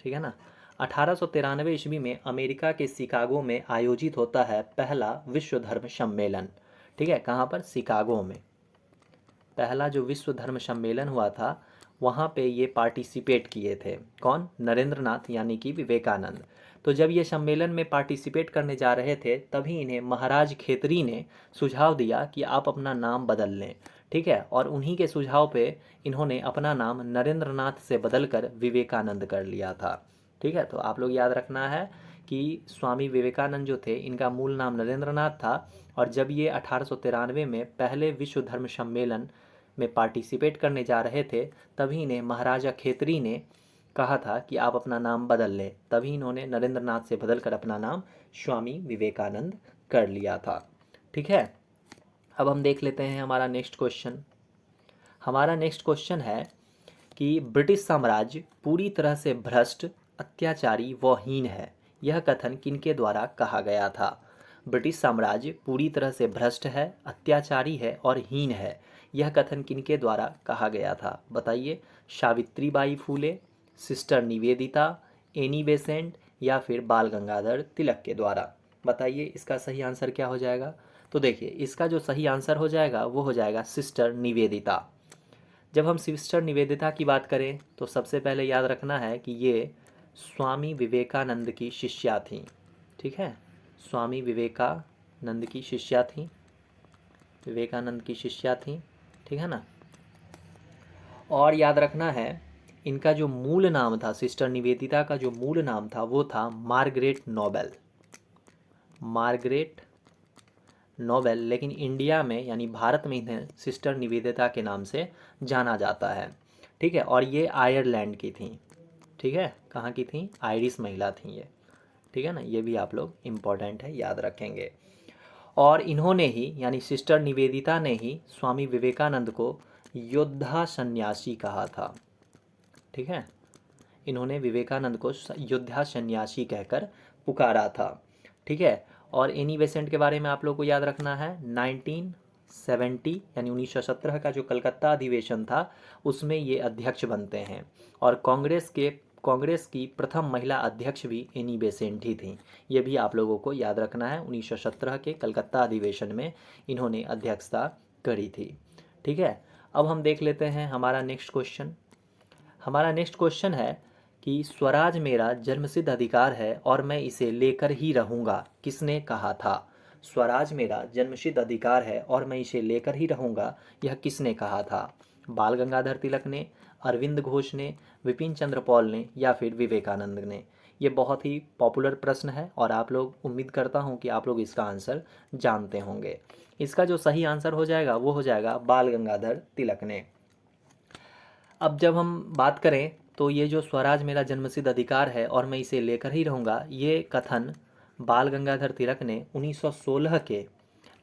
ठीक है ना, 1893 ईस्वी में अमेरिका के शिकागो में आयोजित होता है पहला विश्व धर्म सम्मेलन। ठीक है, कहाँ पर, शिकागो में पहला जो विश्व धर्म सम्मेलन हुआ था, वहाँ पे ये पार्टिसिपेट किए थे। कौन, नरेंद्रनाथ यानी कि विवेकानंद। तो जब ये सम्मेलन में पार्टिसिपेट करने जा रहे थे, तभी इन्हें महाराज खेतरी ने सुझाव दिया कि आप अपना नाम बदल लें। ठीक है, और उन्हीं के सुझाव पे इन्होंने अपना नाम नरेंद्रनाथ से बदलकर विवेकानंद कर लिया था। ठीक है, तो आप लोग याद रखना है कि स्वामी विवेकानंद जो थे, इनका मूल नाम नरेंद्रनाथ था, और जब ये 1893 में पहले विश्व धर्म सम्मेलन में पार्टिसिपेट करने जा रहे थे, तभी इन्हें महाराजा खेतरी ने कहा था कि आप अपना नाम बदल लें, तभी इन्होंने नरेंद्रनाथ से बदलकर अपना नाम स्वामी विवेकानंद कर लिया था। ठीक है, अब हम देख लेते हैं हमारा नेक्स्ट क्वेश्चन। हमारा नेक्स्ट क्वेश्चन है कि ब्रिटिश साम्राज्य पूरी तरह से भ्रष्ट, अत्याचारी व हीन है, यह कथन किनके द्वारा कहा गया था। ब्रिटिश साम्राज्य पूरी तरह से भ्रष्ट है, अत्याचारी है और हीन है, यह कथन किनके द्वारा कहा गया था, बताइए। Savitribai Phule, sister Nivedita, Annie Besant, या फिर बाल गंगाधर तिलक के द्वारा। बताइए इसका सही आंसर क्या हो जाएगा। तो देखिए, इसका जो सही आंसर हो जाएगा वो हो जाएगा सिस्टर निवेदिता। जब हम सिस्टर निवेदिता की बात करें, तो सबसे पहले याद रखना है कि ये स्वामी विवेकानंद की शिष्या थी। ठीक है, स्वामी विवेकानंद की शिष्या थी, विवेकानंद की शिष्या थी। ठीक है ना, और याद रखना है, इनका जो मूल नाम था, सिस्टर निवेदिता का जो मूल नाम था वो था मार्गरेट नोबेल, मार्गरेट नोबेल। लेकिन इंडिया में यानी भारत में इन्हें सिस्टर निवेदिता के नाम से जाना जाता है। ठीक है, और ये आयरलैंड की थी। ठीक है, कहाँ की थी, आयरिश महिला थी ये। ठीक है ना, ये भी आप लोग इम्पोर्टेंट है, याद रखेंगे। और इन्होंने ही यानी सिस्टर निवेदिता ने ही स्वामी विवेकानंद को योद्धा सन्यासी कहा था। ठीक है, इन्होंने विवेकानंद को योद्धा सन्यासी कहकर पुकारा था। ठीक है, और एनी बेसेंट के बारे में आप लोग को याद रखना है, 1970 यानी 1917 का जो कलकत्ता अधिवेशन था, उसमें ये अध्यक्ष बनते हैं, और कांग्रेस की प्रथम महिला अध्यक्ष भी एनी बेसेंट ही थी। ये भी आप लोगों को याद रखना है, 1917 के कलकत्ता अधिवेशन में इन्होंने अध्यक्षता करी थी। ठीक है, अब हम देख लेते हैं हमारा नेक्स्ट क्वेश्चन। हमारा नेक्स्ट क्वेश्चन है कि स्वराज मेरा जन्मसिद्ध अधिकार है और मैं इसे लेकर ही रहूँगा, किसने कहा था। स्वराज मेरा जन्मसिद्ध अधिकार है और मैं इसे लेकर ही रहूँगा, यह किसने कहा था। बाल गंगाधर तिलक ने, अरविंद घोष ने, विपिन चंद्र पॉल ने, या फिर विवेकानंद ने। ये बहुत ही पॉपुलर प्रश्न है, और आप लोग, उम्मीद करता हूँ कि आप लोग इसका आंसर जानते होंगे। इसका जो सही आंसर हो जाएगा वो हो जाएगा बाल गंगाधर तिलक ने। अब जब हम बात करें, तो ये जो स्वराज मेरा जन्मसिद्ध अधिकार है और मैं इसे लेकर ही रहूँगा, ये कथन बाल गंगाधर तिलक ने 1916 के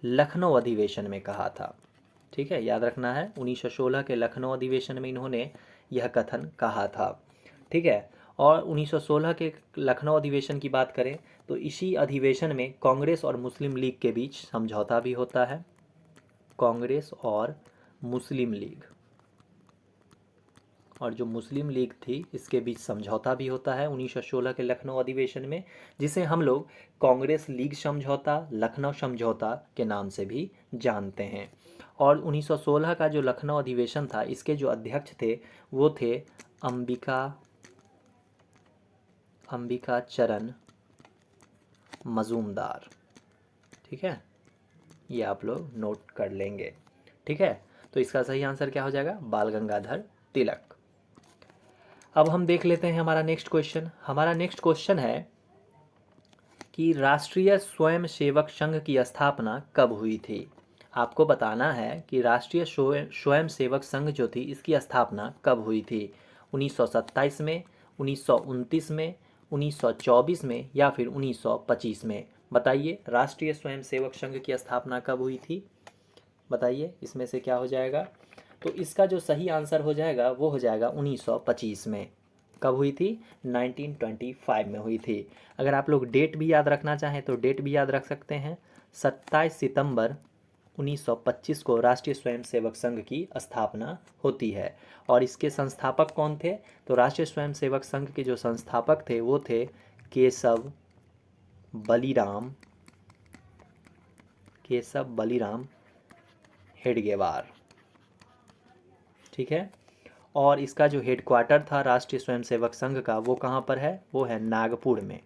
लखनऊ अधिवेशन में कहा था। ठीक है, याद रखना है, 1916 के लखनऊ अधिवेशन में इन्होंने यह कथन कहा था। ठीक है, और 1916 के लखनऊ अधिवेशन की बात करें, तो इसी अधिवेशन में कांग्रेस और मुस्लिम लीग के बीच समझौता भी होता है। कांग्रेस और मुस्लिम लीग, और जो मुस्लिम लीग थी इसके बीच समझौता भी होता है 1916 के लखनऊ अधिवेशन में, जिसे हम लोग कांग्रेस लीग समझौता, लखनऊ समझौता के नाम से भी जानते हैं। और 1916 का जो लखनऊ अधिवेशन था, इसके जो अध्यक्ष थे वो थे अंबिका चरण मजूमदार। ठीक है, ये आप लोग नोट कर लेंगे। ठीक है, तो इसका सही आंसर क्या हो जाएगा? बाल गंगाधर तिलक। अब हम देख लेते हैं हमारा नेक्स्ट क्वेश्चन। हमारा नेक्स्ट क्वेश्चन है कि राष्ट्रीय स्वयंसेवक संघ की स्थापना कब हुई थी। आपको बताना है कि राष्ट्रीय स्वयंसेवक संघ जो थी इसकी स्थापना कब हुई थी। 1927 में, 1929 में, 1924 में या फिर 1925 में। बताइए, राष्ट्रीय स्वयंसेवक संघ की स्थापना कब हुई थी? बताइए, इसमें से क्या हो जाएगा? तो इसका जो सही आंसर हो जाएगा वो हो जाएगा 1925 में। कब हुई थी? 1925 में हुई थी। अगर आप लोग डेट भी याद रखना चाहें तो डेट भी याद रख सकते हैं। 27 सितंबर 1925 को राष्ट्रीय स्वयंसेवक संघ की स्थापना होती है। और इसके संस्थापक कौन थे? तो राष्ट्रीय स्वयंसेवक संघ के जो संस्थापक थे वो थे केशव बलिराम हेडगेवार। ठीक है, और इसका जो हेडक्वार्टर था राष्ट्रीय स्वयंसेवक संघ का वो कहाँ पर है? वो है नागपुर में।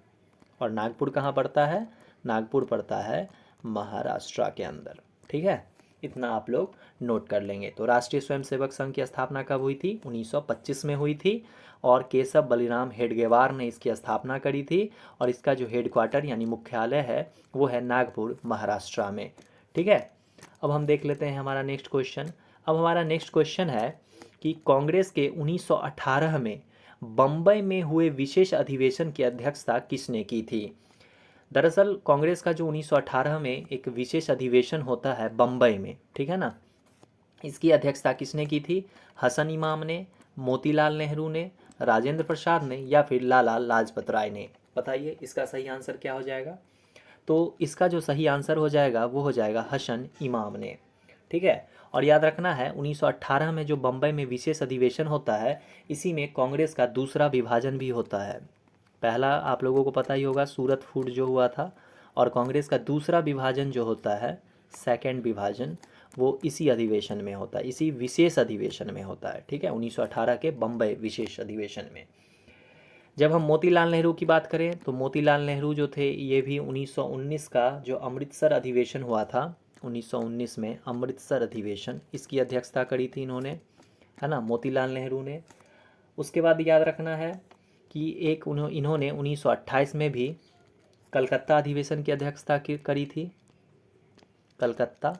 और नागपुर कहाँ पड़ता है? नागपुर पड़ता है महाराष्ट्र के अंदर। ठीक है, इतना आप लोग नोट कर लेंगे। तो राष्ट्रीय स्वयंसेवक संघ की स्थापना कब हुई थी? 1925 में हुई थी, और केशव बलिराम हेडगेवार ने इसकी स्थापना करी थी। और इसका जो हेडक्वार्टर यानी मुख्यालय है वो है नागपुर महाराष्ट्र में। ठीक है, अब हम देख लेते हैं हमारा नेक्स्ट क्वेश्चन। अब हमारा नेक्स्ट क्वेश्चन है कि कांग्रेस के 1918 में बम्बई में हुए विशेष अधिवेशन की अध्यक्षता किसने की थी? दरअसल कांग्रेस का जो 1918 में एक विशेष अधिवेशन होता है बम्बई में, ठीक है ना, इसकी अध्यक्षता किसने की थी? हसन इमाम ने, मोतीलाल नेहरू ने, राजेंद्र प्रसाद ने या फिर लाला लाजपत राय ने। बताइए, इसका सही आंसर क्या हो जाएगा? तो इसका जो सही आंसर हो जाएगा वो हो जाएगा हसन इमाम ने। ठीक है, और याद रखना है 1918 में जो बम्बई में विशेष अधिवेशन होता है, इसी में कांग्रेस का दूसरा विभाजन भी होता है। पहला आप लोगों को पता ही होगा सूरत फूट जो हुआ था, और कांग्रेस का दूसरा विभाजन जो होता है, सेकेंड विभाजन, वो इसी अधिवेशन में होता है, इसी विशेष अधिवेशन में होता है। ठीक है, 1918 के बम्बई विशेष अधिवेशन में। जब हम मोतीलाल नेहरू की बात करें तो मोतीलाल नेहरू जो थे ये भी 1919 का जो अमृतसर अधिवेशन हुआ था, 1919 में अमृतसर अधिवेशन, इसकी अध्यक्षता करी थी इन्होंने, है ना, मोतीलाल नेहरू ने। उसके बाद याद रखना है कि इन्होंने 1928 में भी कलकत्ता अधिवेशन की अध्यक्षता करी थी, कलकत्ता।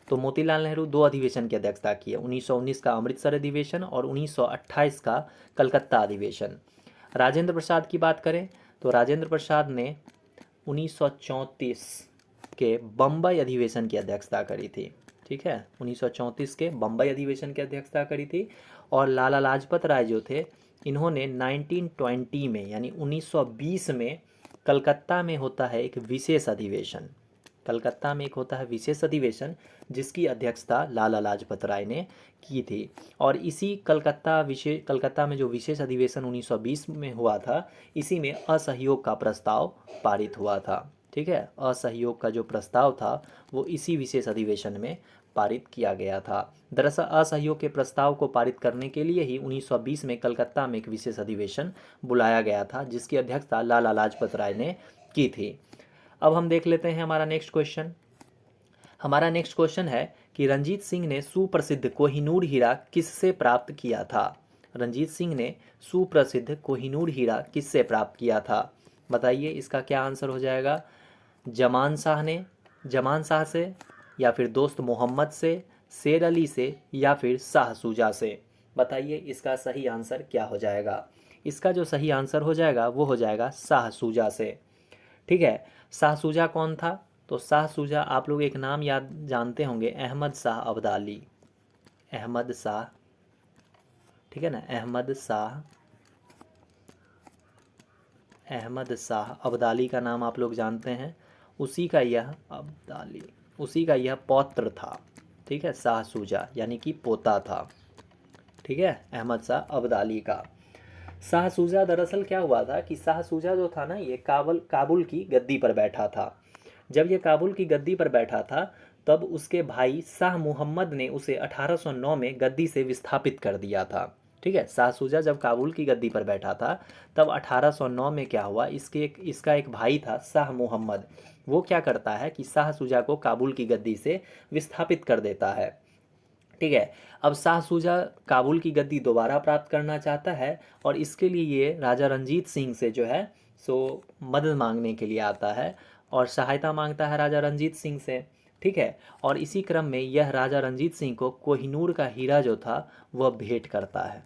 तो मोतीलाल नेहरू दो अधिवेशन की अध्यक्षता की है, 1919 का अमृतसर अधिवेशन और 1928 का कलकत्ता अधिवेशन। राजेंद्र प्रसाद की बात करें तो राजेंद्र प्रसाद ने 1934 के बम्बई अधिवेशन की अध्यक्षता करी थी। ठीक है, 1934 के बम्बई अधिवेशन की अध्यक्षता करी थी। और लाला लाजपत राय जो थे, इन्होंने 1920 में यानी 1920 में कलकत्ता में होता है एक विशेष अधिवेशन, कलकत्ता में एक होता है विशेष अधिवेशन जिसकी अध्यक्षता लाला लाजपत राय ने की थी। और इसी कलकत्ता में जो विशेष अधिवेशन 1920 में हुआ था, इसी में असहयोग का प्रस्ताव पारित हुआ था। ठीक है, असहयोग का जो प्रस्ताव था वो इसी विशेष अधिवेशन में पारित किया गया था। दरअसल असहयोग के प्रस्ताव को पारित करने के लिए ही 1920 में कलकत्ता में एक विशेष अधिवेशन बुलाया गया था, जिसकी अध्यक्षता लाला लाजपत राय ने की थी। अब हम देख लेते हैं हमारा नेक्स्ट क्वेश्चन। हमारा नेक्स्ट क्वेश्चन है कि रंजीत सिंह ने सुप्रसिद्ध कोहिनूर हीरा किससे प्राप्त किया था? रंजीत सिंह ने सुप्रसिद्ध कोहिनूर हीरा किससे प्राप्त किया था? बताइए, इसका क्या आंसर हो जाएगा? जमान शाह से, या फिर दोस्त मोहम्मद से, शेर अली से या फिर शाह सूजा से। बताइए, इसका सही आंसर क्या हो जाएगा? इसका जो सही आंसर हो जाएगा वो हो जाएगा शाह सूजा से। ठीक है, शाह सूजा कौन था? तो शाह सूजा आप लोग एक नाम याद जानते होंगे, अहमद शाह अब्दाली, अहमद शाह, ठीक है ना, अहमद शाह अब्दाली का नाम आप लोग जानते हैं। उसी का यह पौत्र था। ठीक है, शाह शुजा यानी कि पोता था, ठीक है, अहमद शाह अब्दाली का। शाह शुजा दरअसल क्या हुआ था कि शाह शुजा जो था ना, ये काबुल की गद्दी पर बैठा था। जब ये काबुल की गद्दी पर बैठा था तब उसके भाई शाह मुहम्मद ने उसे 1809 में गद्दी से विस्थापित कर दिया था। ठीक है, शाह शुजा जब काबुल की गद्दी पर बैठा था तब 1809 में क्या हुआ, इसका एक भाई था शाह मुहम्मद, वो क्या करता है कि शाह शुजा को काबुल की गद्दी से विस्थापित कर देता है। ठीक है, अब शाह शुजा काबुल की गद्दी दोबारा प्राप्त करना चाहता है और इसके लिए ये राजा रंजीत सिंह से जो है सो मदद मांगने के लिए आता है और सहायता मांगता है राजा रंजीत सिंह से। ठीक है, और इसी क्रम में यह राजा रंजीत सिंह को कोहिनूर का हीरा जो था वह भेंट करता है।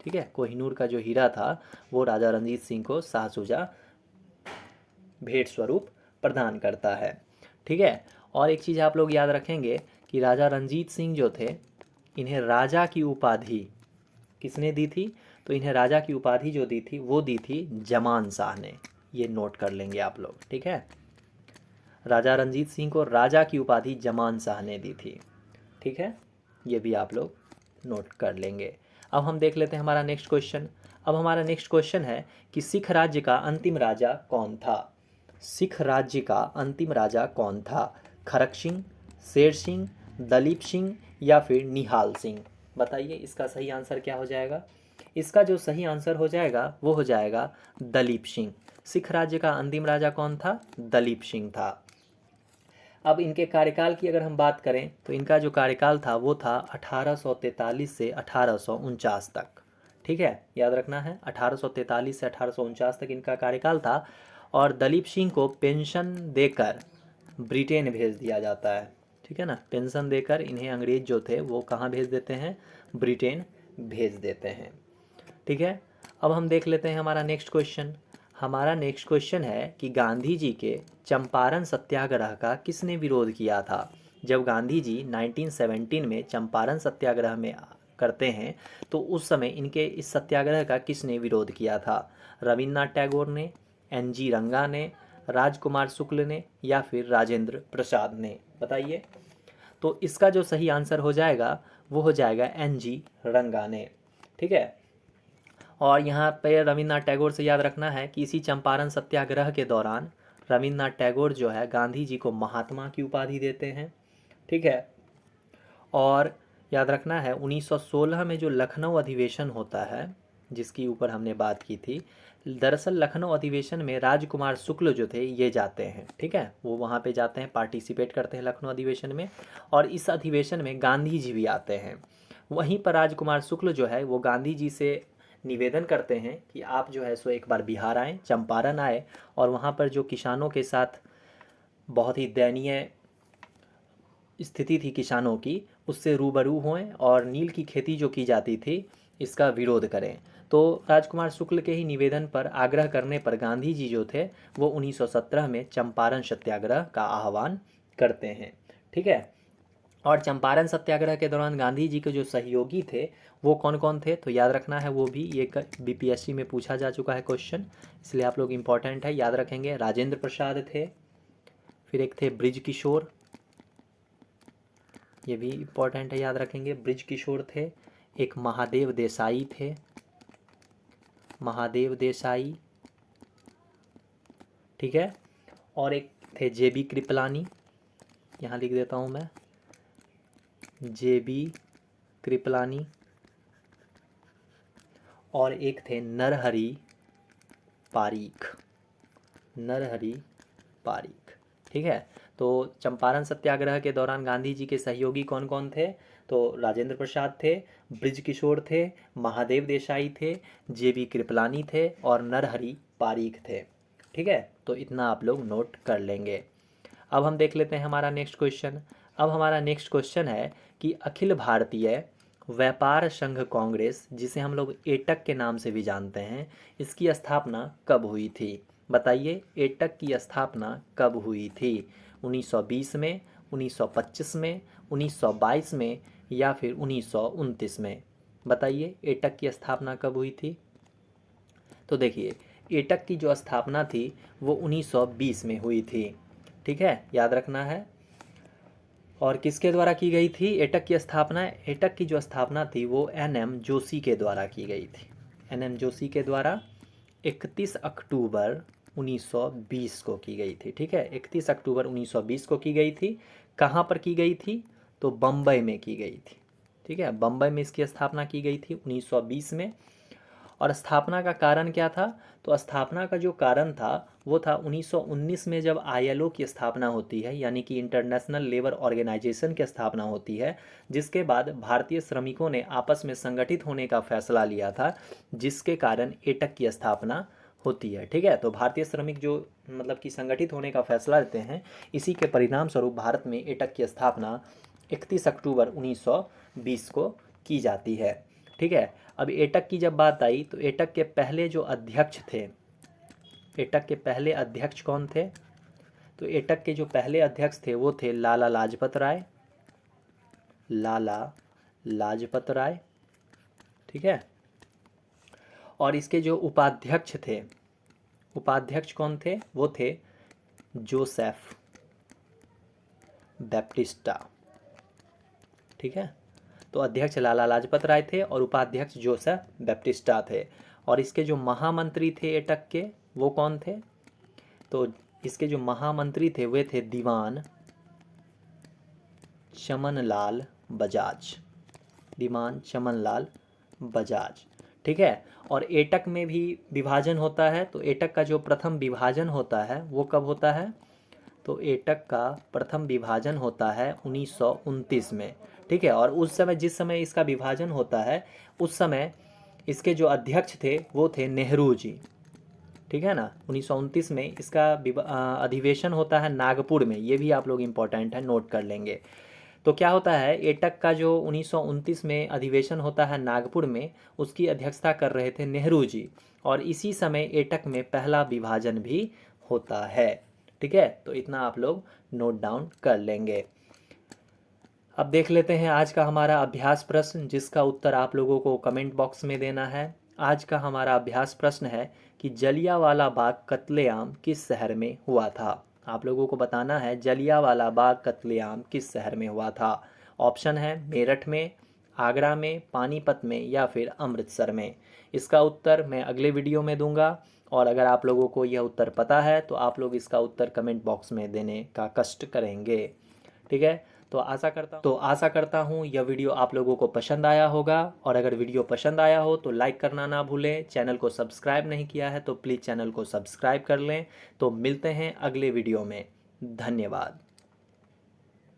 ठीक है, कोहिनूर का जो हीरा था वो राजा रंजीत सिंह को शाह शुजा भेंट स्वरूप प्रदान करता है। ठीक है, और एक चीज़ आप लोग याद रखेंगे कि राजा रंजीत सिंह जो थे, इन्हें राजा की उपाधि किसने दी थी, तो इन्हें राजा की उपाधि जो दी थी वो दी थी जमान शाह ने। ये नोट कर लेंगे आप लोग। ठीक है, राजा रंजीत सिंह को राजा की उपाधि जमान शाह ने दी थी। ठीक है, ये भी आप लोग नोट कर लेंगे। अब हम देख लेते हैं हमारा नेक्स्ट क्वेश्चन। अब हमारा नेक्स्ट क्वेश्चन है कि सिख राज्य का अंतिम राजा कौन था। सिख राज्य का अंतिम राजा कौन था, खरक सिंह, शेर सिंह, दलीप सिंह या फिर निहाल सिंह। बताइए इसका सही आंसर क्या हो जाएगा। इसका जो सही आंसर हो जाएगा वो हो जाएगा दलीप सिंह। सिख राज्य का अंतिम राजा कौन था, दलीप सिंह था। अब इनके कार्यकाल की अगर हम बात करें तो इनका जो कार्यकाल था वो था 1843 से 1849 तक। ठीक है, याद रखना है 1843 से 1849 तक इनका कार्यकाल था। और दलीप सिंह को पेंशन देकर ब्रिटेन भेज दिया जाता है। ठीक है ना, पेंशन देकर इन्हें अंग्रेज जो थे वो कहाँ भेज देते हैं, ब्रिटेन भेज देते हैं। ठीक है, अब हम देख लेते हैं हमारा नेक्स्ट क्वेश्चन। हमारा नेक्स्ट क्वेश्चन है कि गांधी जी के चंपारण सत्याग्रह का किसने विरोध किया था। जब गांधी जी 1917 में चंपारण सत्याग्रह में करते हैं तो उस समय इनके इस सत्याग्रह का किसने विरोध किया था। रविन्द्रनाथ टैगोर ने, NG रंगा ने, राजकुमार शुक्ल ने या फिर राजेंद्र प्रसाद ने। बताइए, तो इसका जो सही आंसर हो जाएगा वो हो जाएगा NG रंगा ने। ठीक है, और यहाँ पे रविन्द्रनाथ टैगोर से याद रखना है कि इसी चंपारण सत्याग्रह के दौरान रविन्द्रनाथ टैगोर जो है गांधी जी को महात्मा की उपाधि देते हैं। ठीक है, और याद रखना है 1916 में जो लखनऊ अधिवेशन होता है जिसकी ऊपर हमने बात की थी, दरअसल लखनऊ अधिवेशन में राजकुमार शुक्ल जो थे ये जाते हैं। ठीक है, वो वहाँ पे जाते हैं, पार्टिसिपेट करते हैं लखनऊ अधिवेशन में, और इस अधिवेशन में गांधी जी भी आते हैं। वहीं पर राजकुमार शुक्ल जो है वो गांधी जी से निवेदन करते हैं कि आप जो है सो एक बार बिहार आएँ, चंपारण आए, और वहाँ पर जो किसानों के साथ बहुत ही दयनीय स्थिति थी किसानों की, उससे रूबरू हुए और नील की खेती जो की जाती थी इसका विरोध करें। तो राजकुमार शुक्ल के ही निवेदन पर, आग्रह करने पर गांधी जी जो थे वो 1917 में चंपारण सत्याग्रह का आह्वान करते हैं। ठीक है, और चंपारण सत्याग्रह के दौरान गांधी जी के जो सहयोगी थे वो कौन कौन थे, तो याद रखना है, वो भी ये BPSC में पूछा जा चुका है क्वेश्चन, इसलिए आप लोग इम्पोर्टेंट है याद रखेंगे। राजेंद्र प्रसाद थे, फिर एक थे ब्रिज किशोर, ये भी इम्पोर्टेंट है याद रखेंगे, ब्रिज किशोर थे। एक महादेव देसाई थे, महादेव देसाई। ठीक है, और एक थे JB कृपलानी, यहाँ लिख देता हूँ मैं, JB कृपलानी। और एक थे नरहरि पारीख, नरहरि पारीख। ठीक है, तो चंपारण सत्याग्रह के दौरान गांधी जी के सहयोगी कौन कौन थे, तो राजेंद्र प्रसाद थे, ब्रिज किशोर थे, महादेव देसाई थे, JB कृपलानी थे और नरहरि पारीख थे। ठीक है, तो इतना आप लोग नोट कर लेंगे। अब हम देख लेते हैं हमारा नेक्स्ट क्वेश्चन। अब हमारा नेक्स्ट क्वेश्चन है कि अखिल भारतीय व्यापार संघ कांग्रेस, जिसे हम लोग एटक के नाम से भी जानते हैं, इसकी स्थापना कब हुई थी। बताइए, एटक की स्थापना कब हुई थी, 1920 में, 1925 में, 1922 में या फिर 1929 में। बताइए एटक की स्थापना कब हुई थी। तो देखिए, एटक की जो स्थापना थी वो 1920 में हुई थी। ठीक है, याद रखना है और किसके द्वारा की गई थी एटक की स्थापना? एटक की जो स्थापना थी वो एन.एम. जोशी के द्वारा की गई थी। एन.एम. जोशी के द्वारा 31 अक्टूबर 1920 को की गई थी। ठीक है, 31 अक्टूबर 1920 को की गई थी। कहाँ पर की गई थी? तो बम्बई में की गई थी। ठीक है, बम्बई में इसकी स्थापना की गई थी 1920 में। और स्थापना का कारण क्या था? तो स्थापना का जो कारण था वो था 1919 में जब आईएलओ की स्थापना होती है, यानी कि इंटरनेशनल लेबर ऑर्गेनाइजेशन की स्थापना होती है, जिसके बाद भारतीय श्रमिकों ने आपस में संगठित होने का फैसला लिया था, जिसके कारण एटक की स्थापना होती है। ठीक है, तो भारतीय श्रमिक जो मतलब कि संगठित होने का फैसला लेते हैं, इसी के परिणाम स्वरूप भारत में एटक की स्थापना 31 अक्टूबर 1920 को की जाती है। ठीक है, अब एटक की जब बात आई तो एटक के पहले जो अध्यक्ष थे, एटक के पहले अध्यक्ष कौन थे? तो एटक के जो पहले अध्यक्ष थे वो थे लाला लाजपत राय। लाला लाजपत राय। ठीक है, और इसके जो उपाध्यक्ष थे, उपाध्यक्ष कौन थे? वो थे जोसेफ बैप्टिस्टा। ठीक है, तो अध्यक्ष लाला लाजपत राय थे और उपाध्यक्ष जोसेफ बैप्टिस्टा थे। और इसके जो महामंत्री थे एटक के, वो कौन थे? तो इसके जो महामंत्री थे वे थे दीवान चमनलाल बजाज। दीवान चमनलाल बजाज। ठीक है, और एटक में भी विभाजन होता है। तो एटक का जो प्रथम विभाजन होता है वो कब होता है? तो एटक का प्रथम विभाजन होता है 1929 में। ठीक है, और उस समय जिस समय इसका विभाजन होता है उस समय इसके जो अध्यक्ष थे वो थे नेहरू जी। ठीक है ना, 1929 में इसका अधिवेशन होता है नागपुर में। ये भी आप लोग इम्पोर्टेंट है, नोट कर लेंगे। तो क्या होता है, एटक का जो 1929 में अधिवेशन होता है नागपुर में, उसकी अध्यक्षता कर रहे थे नेहरू जी। और इसी समय एटक में पहला विभाजन भी होता है। ठीक है, तो इतना आप लोग नोट डाउन कर लेंगे। अब देख लेते हैं आज का हमारा अभ्यास प्रश्न, जिसका उत्तर आप लोगों को कमेंट बॉक्स में देना है। आज का हमारा अभ्यास प्रश्न है कि जलियांवाला बाग कत्लेआम किस शहर में हुआ था? आप लोगों को बताना है जलियांवाला बाग कत्लेआम किस शहर में हुआ था। ऑप्शन है मेरठ में, आगरा में, पानीपत में या फिर अमृतसर में। इसका उत्तर मैं अगले वीडियो में दूंगा। और अगर आप लोगों को यह उत्तर पता है तो आप लोग इसका उत्तर कमेंट बॉक्स में देने का कष्ट करेंगे। ठीक है, तो आशा करता हूँ यह वीडियो आप लोगों को पसंद आया होगा। और अगर वीडियो पसंद आया हो तो लाइक करना ना भूलें। चैनल को सब्सक्राइब नहीं किया है तो प्लीज़ चैनल को सब्सक्राइब कर लें। तो मिलते हैं अगले वीडियो में। धन्यवाद।